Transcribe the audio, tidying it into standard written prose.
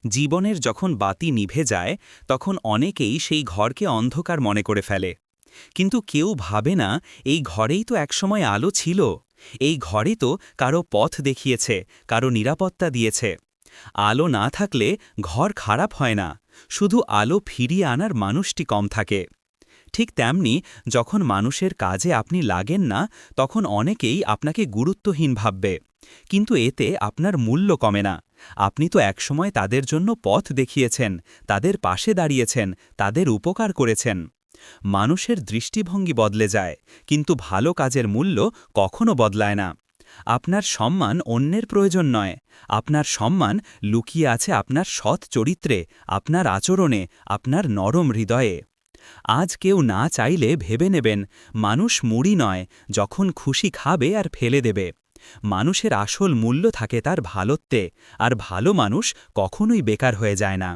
জীবনের যখন বাতি নিভে যায় তখন অনেকেই সেই ঘরকে অন্ধকার মনে করে ফেলে। কিন্তু কেউ ভাবে না এই ঘরেই তো একসময় আলো ছিল, এই ঘরে তো কারো পথ দেখিয়েছে, কারো নিরাপত্তা দিয়েছে। আলো না থাকলে ঘর খারাপ হয় না, শুধু আলো ফিরিয়ে আনার মানুষটি কম থাকে। ঠিক তেমনি যখন মানুষের কাজে আপনি লাগেন না তখন অনেকেই আপনাকে গুরুত্বহীন ভাববে, কিন্তু এতে আপনার মূল্য কমে না। আপনি তো একসময় তাদের জন্য পথ দেখিয়েছেন, তাদের পাশে দাঁড়িয়েছেন, তাদের উপকার করেছেন। মানুষের দৃষ্টিভঙ্গি বদলে যায়, কিন্তু ভালো কাজের মূল্য কখনো বদলায় না। আপনার সম্মান অন্যের প্রয়োজন নয়, আপনার সম্মান লুকিয়ে আছে আপনার সৎ চরিত্রে, আপনার আচরণে, আপনার নরম হৃদয়ে। আজ কেউ না চাইলে ভেবে নেবেন, মানুষ মুড়ি নয়, যখন খুশি খাবে আর ফেলে দেবে। মানুষের আসল মূল্য থাকে তার ভালোত্বে, আর ভালো মানুষ কখনোই বেকার হয়ে যায় না।